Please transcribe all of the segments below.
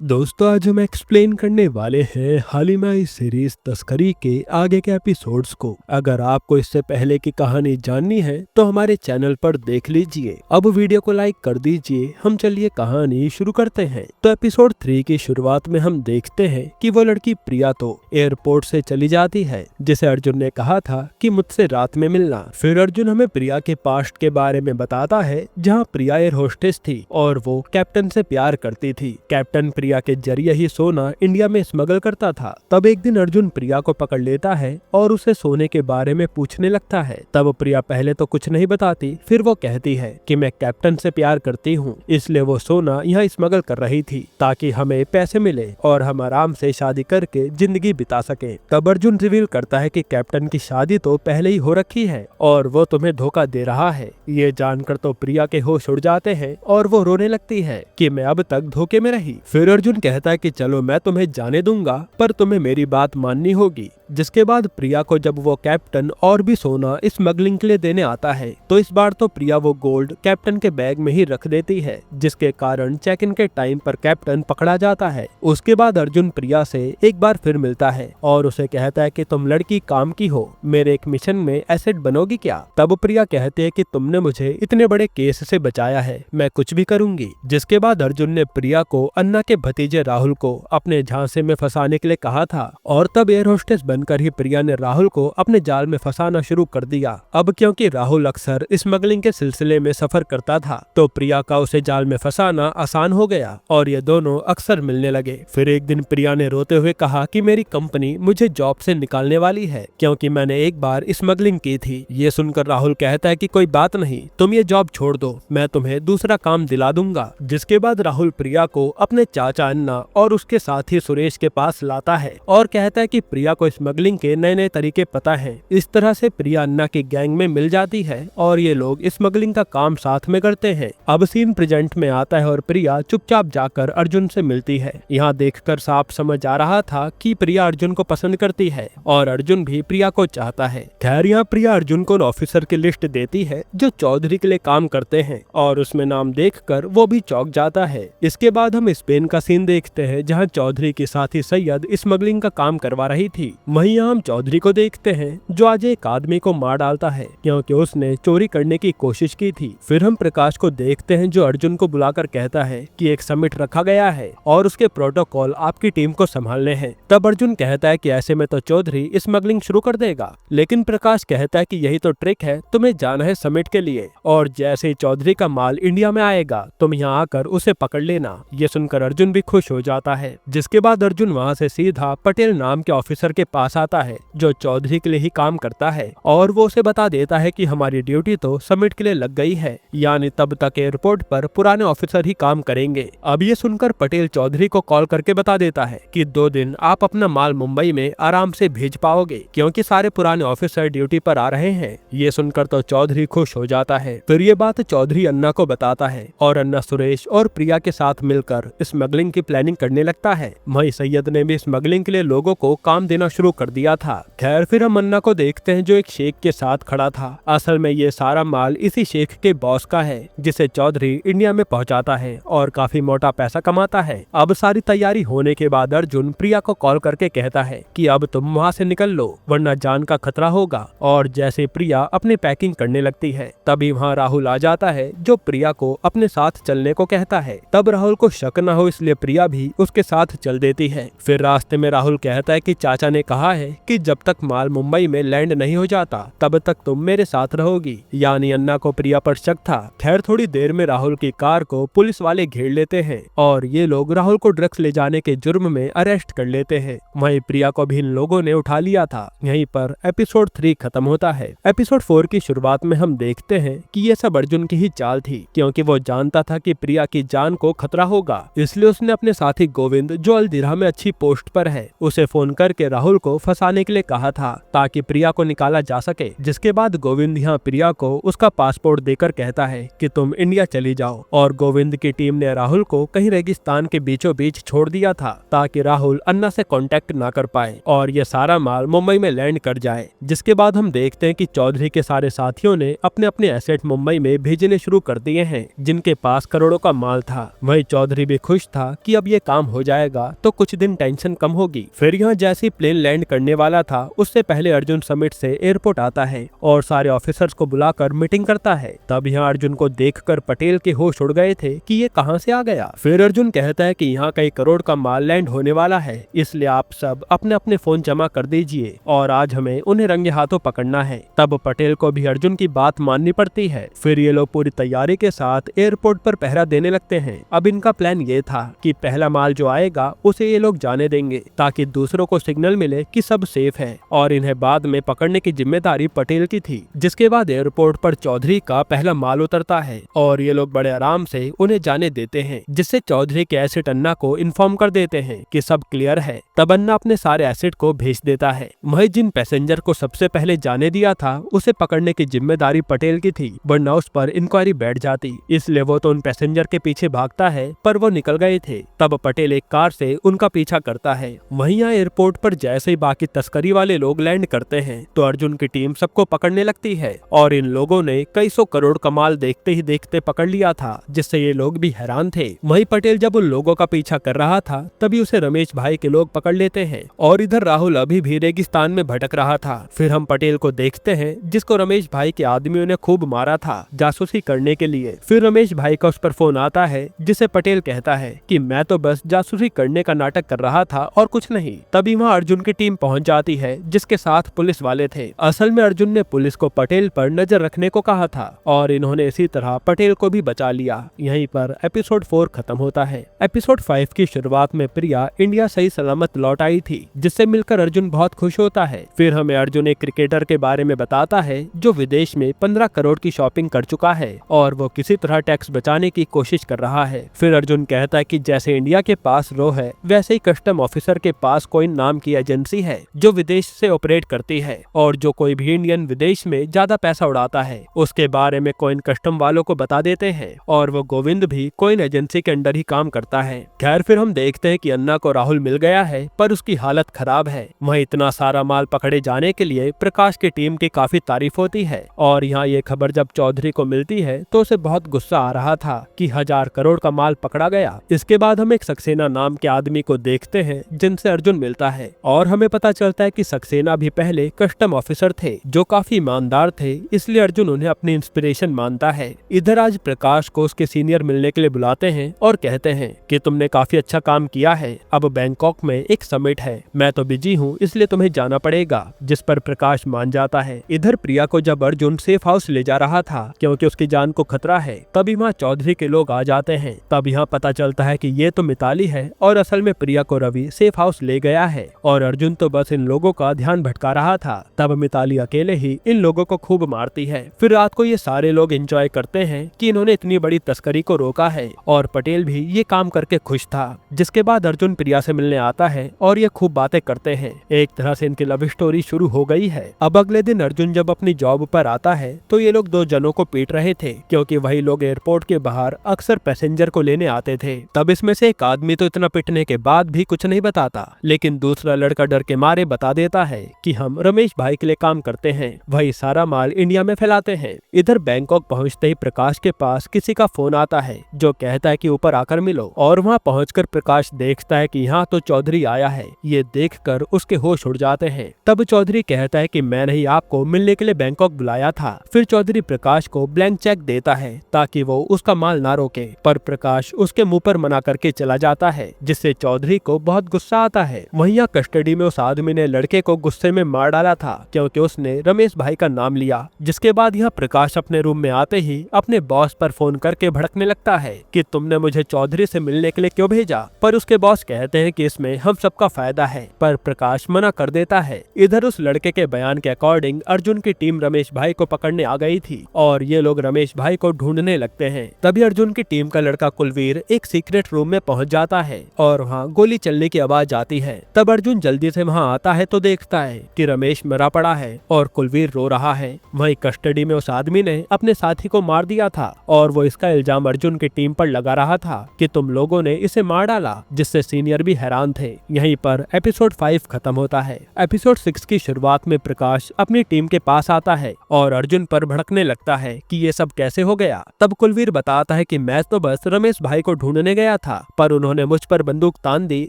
दोस्तों आज हम एक्सप्लेन करने वाले हैं हाल ही में इस सीरीज तस्करी के आगे के एपिसोड्स को। अगर आपको इससे पहले की कहानी जाननी है तो हमारे चैनल पर देख लीजिए। अब वीडियो को लाइक कर दीजिए। हम चलिए कहानी शुरू करते हैं। तो एपिसोड 3 की शुरुआत में हम देखते हैं कि वो लड़की प्रिया तो एयरपोर्ट से चली जाती है, जिसे अर्जुन ने कहा था कि मुझसे रात में मिलना। फिर अर्जुन हमें प्रिया के पास्ट के बारे में बताता है, जहाँ प्रिया एयर होस्टेस थी और वो कैप्टन से प्यार करती थी। कैप्टन प्रिया के जरिए ही सोना इंडिया में स्मगल करता था। तब एक दिन अर्जुन प्रिया को पकड़ लेता है और उसे सोने के बारे में पूछने लगता है। तब प्रिया पहले तो कुछ नहीं बताती, फिर वो कहती है कि मैं कैप्टन से प्यार करती हूँ, इसलिए वो सोना यहाँ स्मगल कर रही थी ताकि हमें पैसे मिले और हम आराम से शादी करके जिंदगी बिता सके। तब अर्जुन रिवील करता है कि कैप्टन की शादी तो पहले ही हो रखी है और वो तुम्हें धोखा दे रहा है। ये जानकर तो प्रिया के होश उड़ जाते हैं और वो रोने लगती है कि मैं अब तक धोखे में रही। फिर अर्जुन कहता है कि चलो मैं तुम्हें जाने दूंगा, पर तुम्हें मेरी बात माननी होगी। जिसके बाद प्रिया को जब वो कैप्टन और भी सोना स्मगलिंग के लिए देने आता है तो इस बार तो प्रिया वो गोल्ड कैप्टन के बैग में ही रख देती है, जिसके कारण चेक इन के टाइम पर कैप्टन पकड़ा जाता है। उसके बाद अर्जुन प्रिया से एक बार फिर मिलता है और उसे कहता है कि तुम लड़की काम की हो, मेरे एक मिशन में एसेट बनोगी क्या। तब प्रिया कहती है कि तुमने मुझे इतने बड़े केस से बचाया है, मैं कुछ भी करूंगी। जिसके बाद अर्जुन ने प्रिया को अन्ना के भतीजे राहुल को अपने झांसे में फंसाने के लिए कहा था और तब एयर होस्टेस बनकर ही प्रिया ने राहुल को अपने जाल में फंसाना शुरू कर दिया। अब क्योंकि राहुल अक्सर स्मगलिंग के सिलसिले में सफर करता था तो प्रिया का उसे जाल में फंसाना आसान हो गया और ये दोनों अक्सर मिलने लगे। फिर एक दिन प्रिया ने रोते हुए कहा कि मेरी कंपनी मुझे जॉब से निकालने वाली है क्योंकि मैंने एक बार स्मगलिंग की थी। ये सुनकर राहुल कहता है कि कोई बात नहीं, तुम ये जॉब छोड़ दो, मैं तुम्हें दूसरा काम दिला दूंगा। जिसके बाद राहुल प्रिया को अपने चाचा अन्ना और उसके साथी सुरेश के पास लाता है और कहता है कि प्रिया को स्मगलिंग के नए नए तरीके पता है। इस तरह से प्रिया अन्ना की गैंग में मिल जाती है और ये लोग स्मगलिंग का काम साथ में करते हैं। अब सीन प्रेजेंट में आता है और प्रिया चुपचाप जाकर अर्जुन से मिलती है। यहाँ देखकर साफ समझ आ रहा था कि प्रिया अर्जुन को पसंद करती है और अर्जुन भी प्रिया को चाहता है। खैर यहाँ प्रिया अर्जुन को ऑफिसर की लिस्ट देती है जो चौधरी के लिए काम करते हैं और उसमें नाम देखकर वो भी चौंक जाता है। इसके बाद हम स्पेन का सीन देखते हैं जहाँ चौधरी के साथी सैयद स्मगलिंग का काम करवा रही थी। वहीं हम चौधरी को देखते हैं जो आज एक आदमी को मार डालता है क्योंकि उसने चोरी करने की कोशिश की थी। फिर हम प्रकाश को देखते हैं जो अर्जुन को बुलाकर कहता है कि एक समिट रखा गया है और उसके प्रोटोकॉल आपकी टीम को संभालने हैं। तब अर्जुन कहता है कि ऐसे में तो चौधरी स्मगलिंग शुरू कर देगा, लेकिन प्रकाश कहता है कि यही तो ट्रिक है, तुम्हें जाना है समिट के लिए और जैसे ही चौधरी का माल इंडिया में आएगा तुम यहाँ आकर उसे पकड़ लेना। ये सुनकर अर्जुन भी खुश हो जाता है। जिसके बाद अर्जुन वहाँ से सीधा पटेल नाम के ऑफिसर के पास आता है जो चौधरी के लिए ही काम करता है और वो उसे बता देता है कि हमारी ड्यूटी तो समिट के लिए लग गई है, यानी तब तक एयरपोर्ट पर पुराने ऑफिसर ही काम करेंगे। अब ये सुनकर पटेल चौधरी को कॉल करके बता देता है कि 2 दिन आप अपना माल मुंबई में आराम से भेज पाओगे क्योंकि सारे पुराने ऑफिसर ड्यूटी पर आ रहे हैं। ये सुनकर तो चौधरी खुश हो जाता है। फिर ये बात चौधरी अन्ना को बताता है और अन्ना सुरेश और प्रिया के साथ मिलकर स्मगलिंग की प्लानिंग करने लगता है। वहीं सैयद ने भी स्मगलिंग के लिए लोगों को काम देना शुरू कर दिया था। खैर फिर हम अन्ना को देखते हैं जो एक शेख के साथ खड़ा था। असल में ये सारा माल इसी शेख के बॉस का है जिसे चौधरी इंडिया में पहुंचाता है और काफी मोटा पैसा कमाता है। अब सारी तैयारी होने के बाद अर्जुन प्रिया को कॉल करके कहता है कि अब तुम वहाँ से निकल लो वरना जान का खतरा होगा। और जैसे प्रिया अपनी पैकिंग करने लगती है तभी वहाँ राहुल आ जाता है जो प्रिया को अपने साथ चलने को कहता है। तब राहुल को शक न हो इसलिए प्रिया भी उसके साथ चल देती है। फिर रास्ते में राहुल कहता है कि चाचा ने कहा है कि जब तक माल मुंबई में लैंड नहीं हो जाता तब तक तुम मेरे साथ रहोगी, यानी अन्ना को प्रिया पर शक था। खैर थोड़ी देर में राहुल की कार को पुलिस वाले घेर लेते हैं और ये लोग राहुल को ड्रग्स ले जाने के जुर्म में अरेस्ट कर लेते हैं। वहीं प्रिया को भी इन लोगों ने उठा लिया था। यहीं पर एपिसोड 3 खत्म होता है। एपिसोड 4 की शुरुआत में हम देखते हैं कि ये सब अर्जुन की ही चाल थी क्योंकि वो जानता था कि प्रिया की जान को खतरा होगा, इसलिए उसने अपने साथी गोविंद जो अलदिरा में अच्छी पोस्ट पर है उसे फोन करके राहुल को फंसाने के लिए कहा था ताकि प्रिया को निकाला जा सके। जिसके बाद गोविंद यहाँ प्रिया को उसका पासपोर्ट देकर कहता है कि तुम इंडिया चली जाओ और गोविंद की टीम ने राहुल को कहीं रेगिस्तान के बीचों बीच छोड़ दिया था ताकि राहुल अन्ना से कांटेक्ट ना कर पाए और ये सारा माल मुंबई में लैंड कर जाए। जिसके बाद हम देखते हैं कि चौधरी के सारे साथियों ने अपने अपने एसेट मुंबई में भेजने शुरू कर दिए हैं जिनके पास करोड़ों का माल था। वही चौधरी भी खुश था कि अब ये काम हो जाएगा तो कुछ दिन टेंशन कम होगी। फिर यहाँ जैसे ही प्लेन लैंड करने वाला था उससे पहले अर्जुन समिट से एयरपोर्ट आता है और सारे ऑफिसर्स को बुलाकर मीटिंग करता है। तब यहाँ अर्जुन को देखकर पटेल के होश उड़ गए थे कि ये कहाँ से आ गया। फिर अर्जुन कहता है कि यहाँ कई करोड़ का माल लैंड होने वाला है, इसलिए आप सब अपने अपने फोन जमा कर दीजिए और आज हमें उन्हें रंगे हाथों पकड़ना है। तब पटेल को भी अर्जुन की बात माननी पड़ती है। फिर ये लोग पूरी तैयारी के साथ एयरपोर्ट पर पहरा देने लगते हैं। अब इनका प्लान ये था कि पहला माल जो आएगा उसे ये लोग जाने देंगे ताकि दूसरों को सिग्नल मिले कि सब सेफ है और इन्हें बाद में पकड़ने की जिम्मेदारी पटेल की थी। जिसके बाद एयरपोर्ट पर चौधरी का पहला माल उतरता है और ये लोग बड़े आराम से उन्हें जाने देते हैं, जिससे चौधरी के एसिड अन्ना को इन्फॉर्म कर देते हैं कि सब क्लियर है। तब अन्ना अपने सारे एसिड को भेज देता है। वही जिन पैसेंजर को सबसे पहले जाने दिया था उसे पकड़ने की जिम्मेदारी पटेल की थी, वरना उस पर इंक्वायरी बैठ जाती। इसलिए वो तो उन पैसेंजर के पीछे भागता है पर वो निकल गए थे। तब पटेल एक कार से उनका पीछा करता है। वहीं यहाँ एयरपोर्ट पर जैसे ही बाकी तस्करी वाले लोग लैंड करते हैं तो अर्जुन की टीम सबको पकड़ने लगती है और इन लोगों ने कई सौ करोड़ का माल देखते ही देखते पकड़ लिया था, जिससे ये लोग भी हैरान थे। वहीं पटेल जब उन लोगों का पीछा कर रहा था तभी उसे रमेश भाई के लोग पकड़ लेते हैं और इधर राहुल अभी भी रेगिस्तान में भटक रहा था। फिर हम पटेल को देखते हैं जिसको रमेश भाई के आदमियों ने खूब मारा था जासूसी करने के लिए। फिर रमेश भाई का उस पर फोन आता है जिसे पटेल कहता है कि मैं तो बस जासूसी करने का नाटक कर रहा था और कुछ नहीं। तभी वहाँ अर्जुन की टीम पहुँच जाती है जिसके साथ पुलिस वाले थे। असल में अर्जुन ने पुलिस को पटेल पर नजर रखने को कहा था और इन्होंने इसी तरह पटेल को भी बचा लिया। यहीं पर एपिसोड 4 खत्म होता है। एपिसोड 5 की शुरुआत में प्रिया इंडिया सही सलामत लौट आई थी, जिससे मिलकर अर्जुन बहुत खुश होता है। फिर हमें अर्जुन एक क्रिकेटर के बारे में बताता है जो विदेश में 15 करोड़ की शॉपिंग कर चुका है और वो किसी तरह टैक्स बचाने की कोशिश कर रहा है। फिर अर्जुन कहता है कि जैसे इंडिया के पास रो है वैसे ही कस्टम ऑफिसर के पास कोइन नाम की एजेंसी है जो विदेश से ऑपरेट करती है और जो कोई भी इंडियन विदेश में ज्यादा पैसा उड़ाता है उसके बारे में कोइन कस्टम वालों को बता देते हैं और वो गोविंद भी कोइन एजेंसी के अंडर ही काम करता है। खैर फिर हम देखते हैं कि अन्ना को राहुल मिल गया है पर उसकी हालत खराब है। वह इतना सारा माल पकड़े जाने के लिए प्रकाश की टीम की काफी तारीफ होती है और यहाँ ये खबर जब चौधरी को मिलती है तो उसे बहुत गुस्सा आ रहा था कि 1000 करोड़ का माल पकड़ा गया। इसके बाद हम एक सक्सेना नाम के आदमी को देखते हैं जिनसे अर्जुन मिलता है और हमें पता चलता है कि सक्सेना भी पहले कस्टम ऑफिसर थे जो काफी ईमानदार थे, इसलिए अर्जुन उन्हें अपनी इंस्पिरेशन मानता है। इधर आज प्रकाश को उसके सीनियर मिलने के लिए बुलाते हैं और कहते हैं कि तुमने काफी अच्छा काम किया है, अब बैंकॉक में एक समिट है, मैं तो बिजी हूँ इसलिए तुम्हें जाना पड़ेगा, जिस पर प्रकाश मान जाता है। इधर प्रिया को जब अर्जुन सेफ हाउस ले जा रहा था क्योंकि उसकी जान को खतरा है तभी वहाँ चौधरी के लोग आ जाते हैं। तब यहाँ पता चलता है कि ये तो मिताली है और असल में प्रिया को रवि सेफ हाउस ले गया है और अर्जुन तो बस इन लोगों का ध्यान भटका रहा था। तब मिताली अकेले ही इन लोगों को खूब मारती है। फिर रात को ये सारे लोग एंजॉय करते हैं कि इन्होंने इतनी बड़ी तस्करी को रोका है और पटेल भी ये काम करके खुश था। जिसके बाद अर्जुन प्रिया से मिलने आता है और ये खूब बातें करते हैं। एक तरह से इनकी लव स्टोरी शुरू हो गई है। अब अगले दिन अर्जुन जब अपनी जॉब पर आता है तो ये लोग 2 जनों को पीट रहे थे क्योंकि वही लोग एयरपोर्ट के बाहर अक्सर पैसेंजर को लेने आते थे। तब इसमें से एक आदमी तो इतना पिटने के बाद भी कुछ नहीं बताता, लेकिन दूसरा लड़का डर के मारे बता देता है कि हम रमेश भाई के लिए काम करते हैं, वही सारा माल इंडिया में फैलाते हैं। इधर बैंकॉक पहुंचते ही प्रकाश के पास किसी का फोन आता है जो कहता है कि ऊपर आकर मिलो और वहां पहुंचकर प्रकाश देखता है कि यहाँ तो चौधरी आया है। ये देखकर उसके होश उड़ जाते हैं। तब चौधरी कहता है कि मैंने ही आपको मिलने के लिए बैंकॉक बुलाया था। फिर चौधरी प्रकाश को ब्लैंक चेक देता है ताकि वो उसका माल ना रोके, पर प्रकाश उसके मुंह पर मना करके चला जाता है जिससे चौधरी को बहुत गुस्सा आता है। वहीं यहाँ कस्टडी में उस आदमी ने लड़के को गुस्से में मार डाला था क्योंकि उसने रमेश भाई का नाम लिया। जिसके बाद यहाँ प्रकाश अपने रूम में आते ही अपने बॉस पर फोन करके भड़कने लगता है कि तुमने मुझे चौधरी से मिलने के लिए क्यों भेजा, पर उसके बॉस कहते हैं कि इसमें हम सबका फायदा है, पर प्रकाश मना कर देता है। इधर उस लड़के के बयान के अकॉर्डिंग अर्जुन की टीम रमेश भाई को पकड़ने आ गई थी और ये लोग रमेश भाई को ढूंढने लगते हैं। तभी अर्जुन की टीम का लड़का कुलवीर एक सीक्रेट रूम में पहुंच जाता है और वहाँ गोली चलने की आवाज आती है। तब अर्जुन जल्दी से वहाँ आता है तो देखता है कि रमेश मरा पड़ा है और कुलवीर रो रहा है। वहीं कस्टडी में उस आदमी ने अपने साथी को मार दिया था और वो इसका इल्जाम अर्जुन की टीम पर लगा रहा था कि तुम लोगों ने इसे मार डाला, जिससे सीनियर भी हैरान थे। यहीं पर एपिसोड 5 खत्म होता है। एपिसोड 6 की शुरुआत में प्रकाश अपनी टीम के पास आता है और अर्जुन पर भड़कने लगता है कि ये सब कैसे हो गया। तब कुलवीर बताता है कि मैं तो बस रमेश भाई को ढूंढने गया था, पर उन्होंने मुझ पर बंदूक तान दी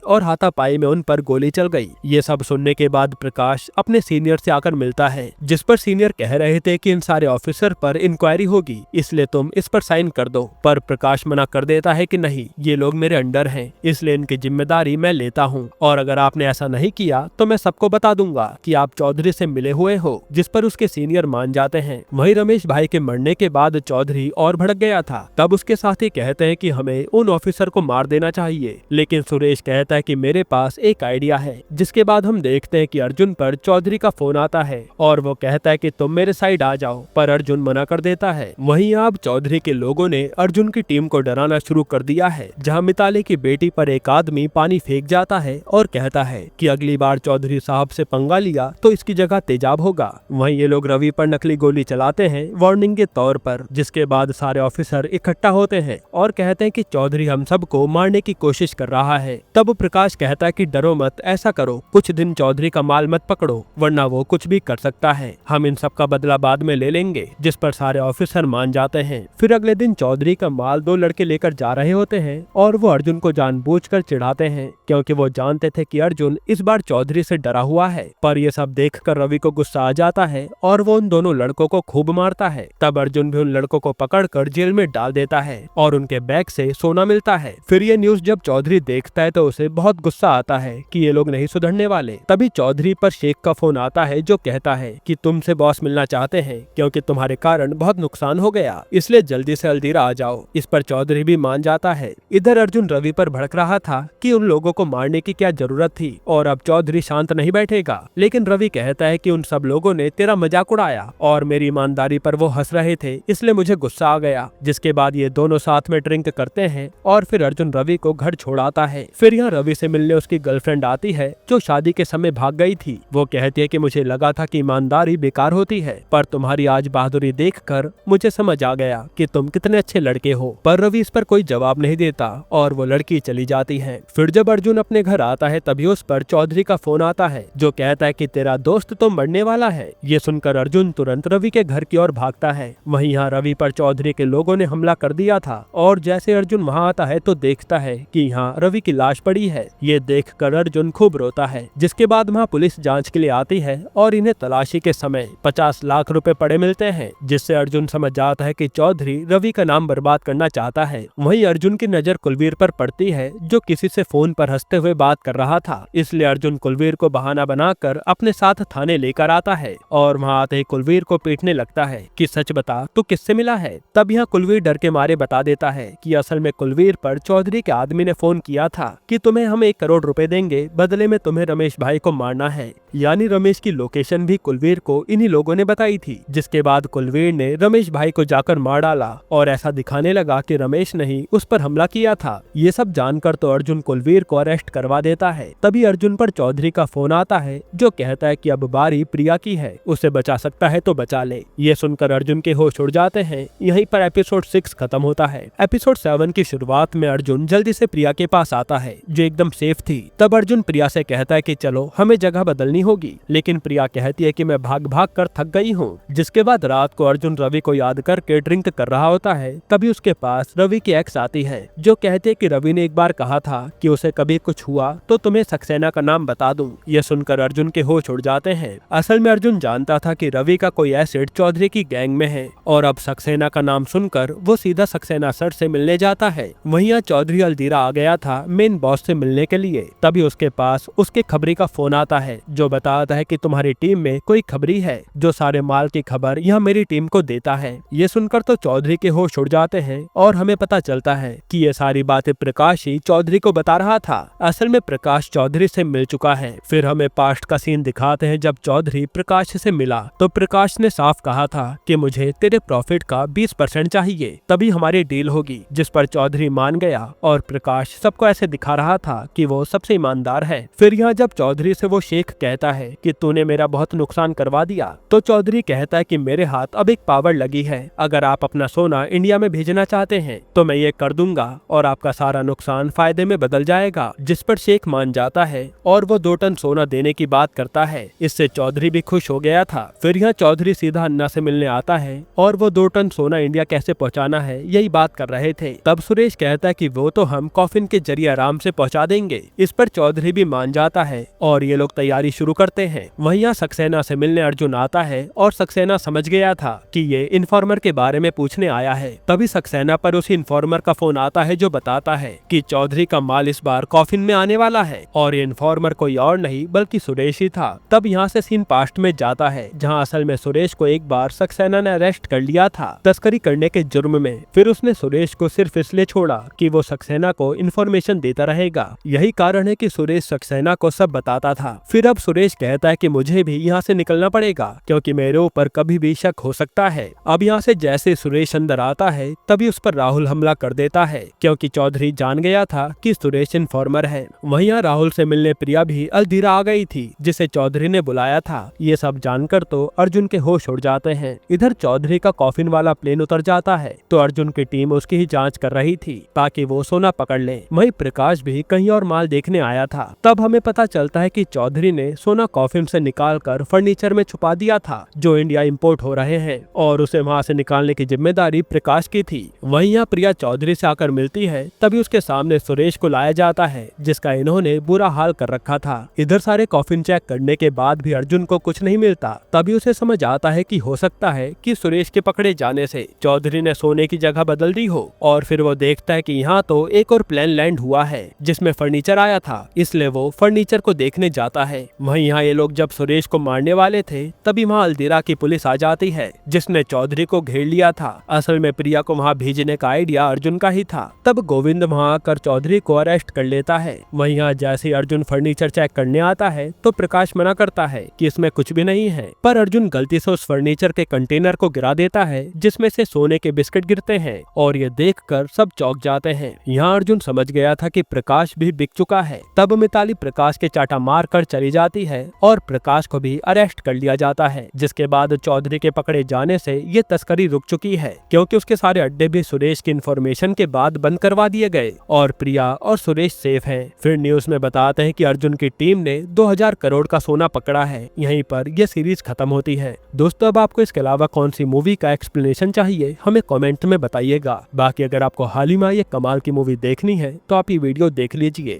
और हाथापाई में उन पर गोली चल गई। ये सब सुनने के बाद प्रकाश अपने सीनियर से आकर मिलता है, जिस पर सीनियर कह रहे थे कि इन सारे ऑफिसर पर इंक्वायरी होगी, इसलिए तुम इस पर साइन कर दो। पर प्रकाश मना कर देता है कि नहीं, ये लोग मेरे अंडर हैं, इसलिए इनकी जिम्मेदारी मैं लेता हूँ, और अगर आपने ऐसा नहीं किया तो मैं सबको बता दूंगा कि आप चौधरी से मिले हुए हो। जिस पर उसके सीनियर मान जाते हैं। वहीं रमेश भाई के मरने के बाद चौधरी और भड़क गया था। तब उसके साथी कहते हैं कि हमें उन ऑफिसर को मार देना चाहिए, लेकिन सुरेश कहता है कि मेरे पास एक आइडिया है। जिसके बाद हम देखते हैं कि अर्जुन पर चौधरी का फोन आता है और वो कहता है कि तुम मेरे साइड आ जाओ, पर अर्जुन मना कर देता है। वहीं अब चौधरी के लोगों ने अर्जुन की टीम को डराना शुरू कर दिया है, जहां मिताली की बेटी पर एक आदमी पानी फेंक जाता है और कहता है कि अगली बार चौधरी साहब से पंगा लिया तो इसकी जगह तेजाब होगा। वहीं ये लोग रवि पर नकली गोली चलाते हैं वार्निंग के तौर पर, जिसके बाद सारे ऑफिसर इकट्ठा होते हैं और कहते हैं कि चौधरी हम सबको मारने की कोशिश कर रहा है। तब प्रकाश कहता है कि डरो मत, ऐसा करो, कुछ दिन चौधरी का माल मत पकड़ो, वरना वो कुछ भी कर सकता है, हम इन सब का बदला बाद में ले लेंगे। जिस पर सारे ऑफिसर मान जाते हैं। फिर अगले दिन चौधरी का माल दो लड़के लेकर जा रहे होते हैं और वो अर्जुन को जानबूझकर चिढ़ाते हैं, क्योंकि वो जानते थे कि अर्जुन इस बार चौधरी से डरा हुआ है। पर ये सब देखकर रवि को गुस्सा आ जाता है और वो उन दोनों लड़कों को खूब मारता है। तब अर्जुन भी उन लड़कों को पकड़कर जेल में डाल देता है और उनके बैग से सोना मिलता है। फिर ये न्यूज़ जब चौधरी देखता है तो उसे बहुत गुस्सा आता है कि ये लोग नहीं सुधरने वाले। तभी चौधरी पर शेख का फोन आता है, जो कहता है कि तुमसे बॉस मिलना चाहते हैं, क्योंकि तुम्हारे कारण बहुत नुकसान हो गया, इसलिए जल्दी से अलदीरा आ जाओ। इस पर चौधरी भी मान जाता है। इधर अर्जुन रवि पर भड़क रहा था कि उन लोगों को मारने की क्या जरूरत थी, और अब चौधरी शांत नहीं बैठेगा। लेकिन रवि कहता है कि उन सब लोगों ने तेरा मजाक उड़ाया और मेरी ईमानदारी पर वो हंस रहे थे, इसलिए मुझे गुस्सा आ गया। जिसके बाद ये दोनों साथ में ड्रिंक करते हैं और फिर अर्जुन रवि को घर छोड़ाता है। फिर यहाँ रवि से मिलने उसकी गर्लफ्रेंड आती है, जो शादी के समय भाग गई थी। वो कहती है कि मुझे लगा था कि ईमानदारी बेकार होती है, पर तुम्हारी आज बहादुरी देखकर मुझे समझ आ गया कि तुम कितने अच्छे लड़के हो। पर रवि इस पर कोई जवाब नहीं देता और वो लड़की चली जाती है। फिर जब अर्जुन अपने घर आता है तभी उस पर चौधरी का फोन आता है, जो कहता है कि तेरा दोस्त तो मरने वाला है। ये सुनकर अर्जुन तुरंत रवि के घर की ओर भागता है। वहीं यहाँ रवि पर चौधरी के लोगों ने हमला कर दिया था और जैसे अर्जुन वहाँ आता है तो देखता है कि यहाँ रवि की लाश पड़ी है। ये देखकर अर्जुन खूब रोता है। जिसके बाद वहाँ पुलिस जांच के लिए आती है और इन्हें तलाशी के समय 50 लाख रुपए पड़े मिलते हैं, जिससे अर्जुन समझ जाता है कि चौधरी रवि का नाम बर्बाद करना चाहता है। वहीं अर्जुन की नजर कुलवीर पर पड़ती है, जो किसी से फोन पर हंसते हुए बात कर रहा था, इसलिए अर्जुन कुलवीर को बहाना बनाकर अपने साथ थाने लेकर आता है और वहाँ आते ही कुलवीर को पीटने लगता है कि सच बता तू किससे मिला है। तब यहाँ कुलवीर डर के मारे बता देता है कि असल में कुलवीर पर चौधरी के आदमी ने फोन किया था कि तुम्हें हम 1 करोड़ रुपए देंगे, बदले में तुम्हें रमेश भाई को मारना है। यानी रमेश की लोकेशन भी कुलवीर को इन्हीं लोगों ने बताई थी। जिसके बाद कुलवीर ने रमेश भाई को जाकर मार डाला और ऐसा दिखाने लगा कि रमेश ने ही उस पर हमला किया था। ये सब जानकर तो अर्जुन कुलवीर को अरेस्ट करवा देता है। तभी अर्जुन पर चौधरी का फोन आता है, जो कहता है कि अब बारी प्रिया की है, उसे बचा सकता है तो बचा ले। ये सुनकर अर्जुन के होश उड़ जाते हैं। यहीं पर एपिसोड 6 खत्म होता है। एपिसोड 7 की शुरुआत में अर्जुन जल्दी से प्रिया के पास आता है, जो एकदम सेफ थी। तब अर्जुन प्रिया से कहता है कि चलो हमें जगह बदलनी होगी, लेकिन प्रिया कहती है कि मैं भाग भाग कर थक गई हूँ। जिसके बाद रात को अर्जुन रवि को याद करके ड्रिंक कर रहा होता है। तभी उसके पास रवि की एक्स आती है, जो कहती है कि रवि ने एक बार कहा था कि उसे कभी कुछ हुआ तो तुम्हें सक्सेना का नाम बता दूं। ये सुनकर अर्जुन के होश उड़ जाते हैं। असल में अर्जुन जानता था कि रवि का कोई एसिड चौधरी की गैंग में है और अब सक्सेना का नाम सुनकर वो सीधा सक्सेना सर से मिलने जाता है। वहीं चौधरी अलदीरा आ गया था मेन बॉस से मिलने के लिए। तभी उसके पास उसके खबरी का फोन आता है, जो बताता है कि तुम्हारी टीम में कोई खबरी है जो सारे माल की खबर यह मेरी टीम को देता है। ये सुनकर तो चौधरी के होश उड़ जाते हैं और हमें पता चलता है कि ये सारी बातें प्रकाश ही चौधरी को बता रहा था। असल में प्रकाश चौधरी से मिल चुका है। फिर हमें पास्ट का सीन दिखाते हैं, जब चौधरी प्रकाश से मिला तो प्रकाश ने साफ कहा था कि मुझे तेरे प्रॉफिट का 20% चाहिए, तभी हमारी डील होगी। जिस पर चौधरी मान गया और प्रकाश सबको ऐसे दिखा रहा था कि वो सबसे ईमानदार है। फिर यहाँ जब चौधरी से वो शेख कहता है कि तूने मेरा बहुत नुकसान करवा दिया, तो चौधरी कहता है कि मेरे हाथ अब एक पावर लगी है, अगर आप अपना सोना इंडिया में भेजना चाहते हैं तो मैं ये कर दूंगा और आपका सारा नुकसान फायदे में बदल जाएगा। जिस पर शेख मान जाता है और वो 2 टन सोना देने की बात करता है। इससे चौधरी भी खुश हो गया था। फिर यहाँ चौधरी सीधा अन्ना से मिलने आता है और वो 2 टन सोना इंडिया कैसे पहुँचाना है यही बात कर रहे थे। तब सुरेश कहता है कि कि वो तो हम कॉफिन के जरिए आराम से पहुंचा देंगे। इस पर चौधरी भी मान जाता है और ये लोग तैयारी शुरू करते हैं। वहीं यहाँ सक्सेना से मिलने अर्जुन आता है और सक्सेना समझ गया था कि ये इन्फॉर्मर के बारे में पूछने आया है। तभी सक्सेना पर उस इन्फॉर्मर का फोन आता है जो बताता है कि चौधरी का माल इस बार कॉफिन में आने वाला है और ये इन्फॉर्मर कोई और नहीं बल्कि सुरेश ही था। तब यहाँ से सीन पास्ट में जाता है जहाँ असल में सुरेश को एक बार सक्सेना ने अरेस्ट कर लिया था तस्करी करने के जुर्म में। फिर उसने सुरेश को सिर्फ इसलिए छोड़ा कि वो सक्सेना को इन्फॉर्मेशन देता रहेगा। यही कारण है कि सुरेश सक्सेना को सब बताता था। फिर अब सुरेश कहता है कि मुझे भी यहाँ से निकलना पड़ेगा क्योंकि मेरे ऊपर कभी भी शक हो सकता है। अब यहाँ से जैसे सुरेश अंदर आता है तभी उस पर राहुल हमला कर देता है क्योंकि चौधरी जान गया था कि सुरेश इन्फॉर्मर है। वहीं राहुल से मिलने प्रिया भी अलधीरा आ गई थी जिसे चौधरी ने बुलाया था। ये सब जानकर तो अर्जुन के होश उड़ जाते हैं। इधर चौधरी का कॉफिन वाला प्लेन उतर जाता है तो अर्जुन की टीम उसकी ही जांच कर रही थी ताकि वो सोना पकड़ ले। वहीं प्रकाश भी कहीं और माल देखने आया था। तब हमें पता चलता है कि चौधरी ने सोना कॉफिन से निकालकर फर्नीचर में छुपा दिया था जो इंडिया इंपोर्ट हो रहे हैं और उसे वहाँ से निकालने की जिम्मेदारी प्रकाश की थी। वहीं यहाँ प्रिया चौधरी से आकर मिलती है तभी उसके सामने सुरेश को लाया जाता है जिसका इन्होंने बुरा हाल कर रखा था। इधर सारे कॉफिन चेक करने के बाद भी अर्जुन को कुछ नहीं मिलता। तभी उसे समझ आता है कि हो सकता है कि सुरेश के पकड़े जाने से चौधरी ने सोने की जगह बदल दी हो। और फिर वो देखता है कि यहाँ तो एक और प्लेन लैंड हुआ है जिसमें फर्नीचर आया था, इसलिए वो फर्नीचर को देखने जाता है। वहीं यहाँ ये लोग जब सुरेश को मारने वाले थे तभी वहाँ अलधीरा की पुलिस आ जाती है जिसने चौधरी को घेर लिया था। असल में प्रिया को वहाँ भेजने का आइडिया अर्जुन का ही था। तब गोविंद वहाँ आकर चौधरी को अरेस्ट कर लेता है। वहीं यहाँ जैसे अर्जुन फर्नीचर चेक करने आता है तो प्रकाश मना करता है कि इसमें कुछ भी नहीं है, पर अर्जुन गलती से उस फर्नीचर के कंटेनर को गिरा देता है जिसमें से सोने के बिस्किट गिरते हैं और ये देखकर सब चौंक जाते हैं। यहाँ अर्जुन समझ गया था कि प्रकाश भी बिक चुका है। तब मिताली प्रकाश के चाटा मार कर चली जाती है और प्रकाश को भी अरेस्ट कर लिया जाता है, जिसके बाद चौधरी के पकड़े जाने से ये तस्करी रुक चुकी है क्योंकि उसके सारे अड्डे भी सुरेश की इन्फॉर्मेशन के बाद बंद करवा दिए गए और प्रिया और सुरेश सेफ हैं। फिर न्यूज में बताते हैं कि अर्जुन की टीम ने 2000 करोड़ का सोना पकड़ा है। यहीं पर यह सीरीज खत्म होती है। दोस्तों अब आपको इसके अलावा कौन सी मूवी का एक्सप्लेनेशन चाहिए हमें कमेंट में बताइएगा। बाकी अगर आपको हाल ही में ये कमाल की मूवी देखनी है तो आप ये वीडियो देख लीजिए।